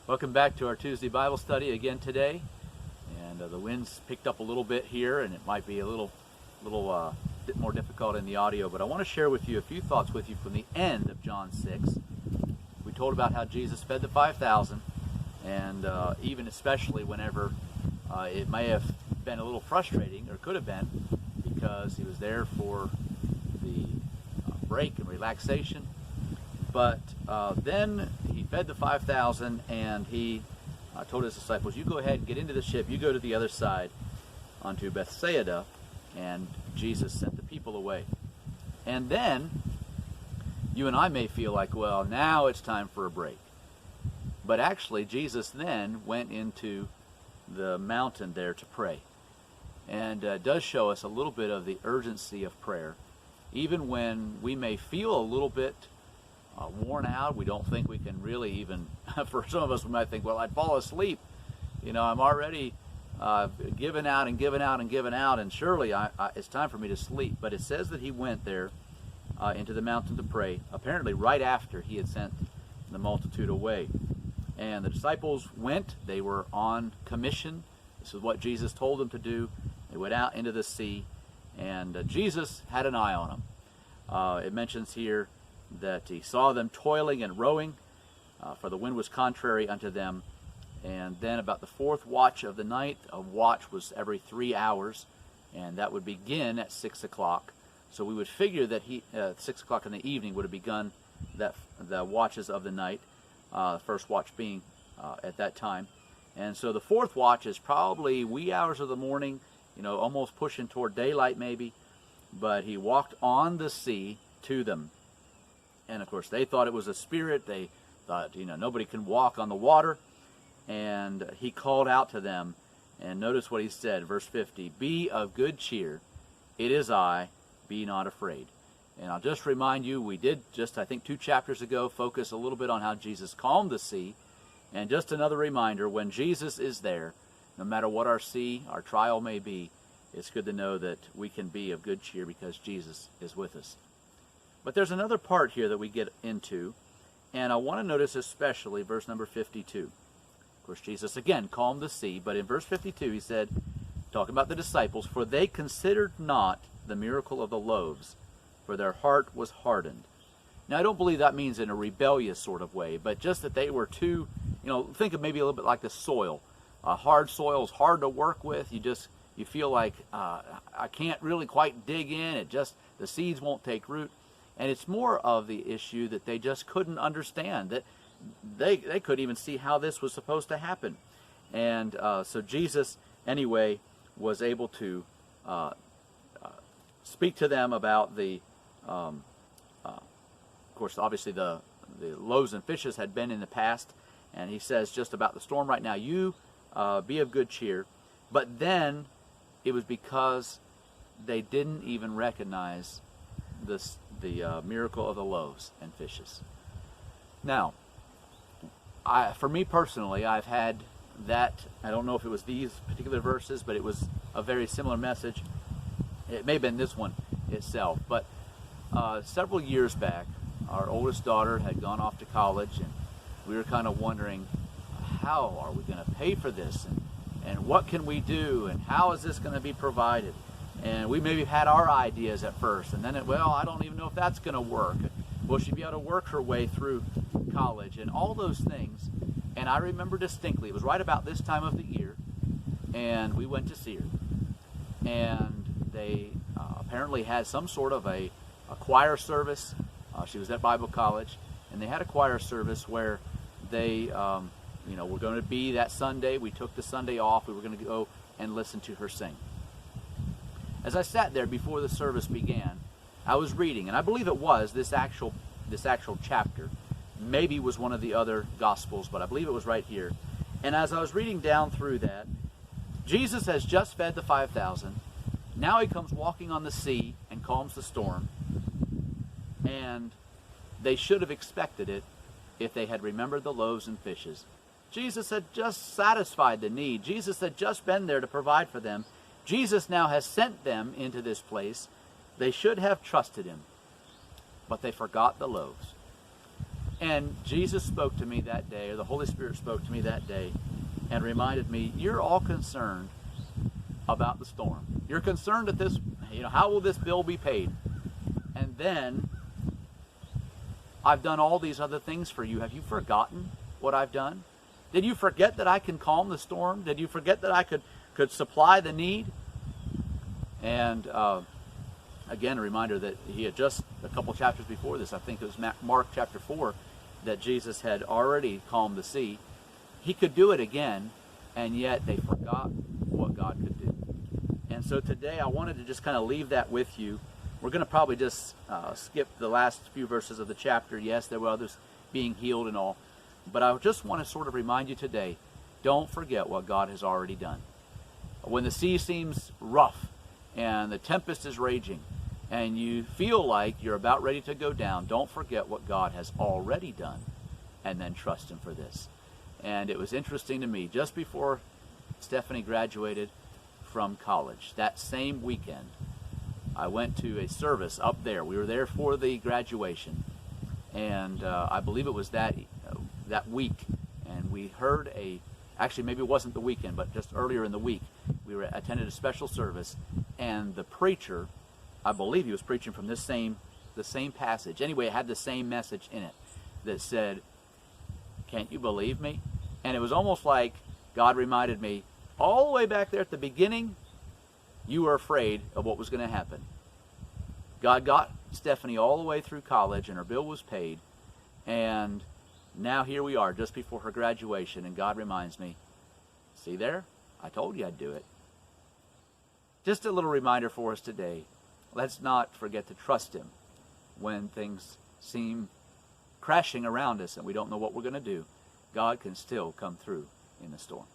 Welcome back to our Tuesday Bible study again today. And the wind's picked up a little bit here, and it might be a little bit more difficult in the audio, but I want to share with you a few thoughts with you from the end of John 6. We told about how Jesus fed the 5,000, and even especially whenever it may have been a little frustrating, or could have been, because he was there for the break and relaxation. But then he fed the 5,000, and he told his disciples, you go ahead and get into the ship, you go to the other side onto Bethsaida, and Jesus sent the people away. And then you and I may feel like, well, now it's time for a break. But actually, Jesus then went into the mountain there to pray. And does show us a little bit of the urgency of prayer. Even when we may feel a little bit worn out, we don't think we can really even, for some of us we might think, well, I'd fall asleep. You know, I'm already given out and given out and given out, and surely it's time for me to sleep. But it says that he went there into the mountain to pray, apparently right after he had sent the multitude away. And the disciples went. They were on commission. This is what Jesus told them to do. They went out into the sea, and Jesus had an eye on them. It mentions here that he saw them toiling and rowing, for the wind was contrary unto them. And then about the fourth watch of the night, a watch was every 3 hours, and that would begin at 6 o'clock. So we would figure that 6 o'clock in the evening would have begun the watches of the night, the first watch being at that time. And so the fourth watch is probably wee hours of the morning, you know, almost pushing toward daylight maybe. But he walked on the sea to them. And of course they thought it was a spirit. They thought, you know, nobody can walk on the water. And he called out to them, and notice what he said, verse 50, be of good cheer, it is I, be not afraid. And I'll just remind you, we did just, I think 2 chapters ago, focus a little bit on how Jesus calmed the sea. And just another reminder, when Jesus is there, no matter what our sea, our trial may be, it's good to know that we can be of good cheer because Jesus is with us. But there's another part here that we get into, and I want to notice especially verse number 52. Of course, Jesus again calmed the sea, but in verse 52 he said, talking about the disciples, for they considered not the miracle of the loaves, for their heart was hardened. Now, I don't believe that means in a rebellious sort of way, but just that they were too, you know, think of maybe a little bit like the soil. Hard soil is hard to work with. You feel like I can't really quite dig in. The seeds won't take root. And it's more of the issue that they just couldn't understand, that they couldn't even see how this was supposed to happen. And so Jesus, anyway, was able to speak to them about of course, obviously the loaves and fishes had been in the past. And he says just about the storm right now, you be of good cheer. But then it was because they didn't even recognize the miracle of the loaves and fishes. Now, for me personally, I've had that, I don't know if it was these particular verses, but it was a very similar message. It may have been this one itself, but several years back, our oldest daughter had gone off to college, and we were kind of wondering, how are we going to pay for this, and what can we do, and how is this going to be provided? And we maybe had our ideas at first, and then I don't even know if that's going to work. Will she be able to work her way through college and all those things? And I remember distinctly, it was right about this time of the year, and we went to see her. And they apparently had some sort of a choir service. She was at Bible college, and they had a choir service where they were going to be that Sunday. We took the Sunday off. We were going to go and listen to her sing. As I sat there before the service began, I was reading, and I believe it was this actual chapter. Maybe was one of the other Gospels, but I believe it was right here. And as I was reading down through that, Jesus has just fed the 5,000. Now he comes walking on the sea and calms the storm. And they should have expected it if they had remembered the loaves and fishes. Jesus had just satisfied the need. Jesus had just been there to provide for them. Jesus now has sent them into this place. They should have trusted him, but they forgot the loaves. And Jesus spoke to me that day, or the Holy Spirit spoke to me that day, and reminded me, you're all concerned about the storm. You're concerned that this, how will this bill be paid? And then, I've done all these other things for you. Have you forgotten what I've done? Did you forget that I can calm the storm? Did you forget that I could supply the need? And again, a reminder that he had just, a couple chapters before this, I think it was Mark chapter 4, that Jesus had already calmed the sea. He could do it again, and yet they forgot what God could do. And so today I wanted to just kind of leave that with you. We're going to probably just skip the last few verses of the chapter. Yes, there were others being healed and all. But I just want to sort of remind you today, don't forget what God has already done. When the sea seems rough and the tempest is raging and you feel like you're about ready to go down, don't forget what God has already done and then trust Him for this. And it was interesting to me, just before Stephanie graduated from college, that same weekend, I went to a service up there. We were there for the graduation, and I believe it was that week, and we heard actually maybe it wasn't the weekend, but just earlier in the week, we attended a special service, and the preacher, I believe he was preaching from the same passage. Anyway, it had the same message in it that said, "Can't you believe me?" And it was almost like God reminded me, all the way back there at the beginning, you were afraid of what was going to happen. God got Stephanie all the way through college, and her bill was paid, and now here we are just before her graduation, and God reminds me, see there? I told you I'd do it. Just a little reminder for us today. Let's not forget to trust Him when things seem crashing around us and we don't know what we're going to do. God can still come through in the storm.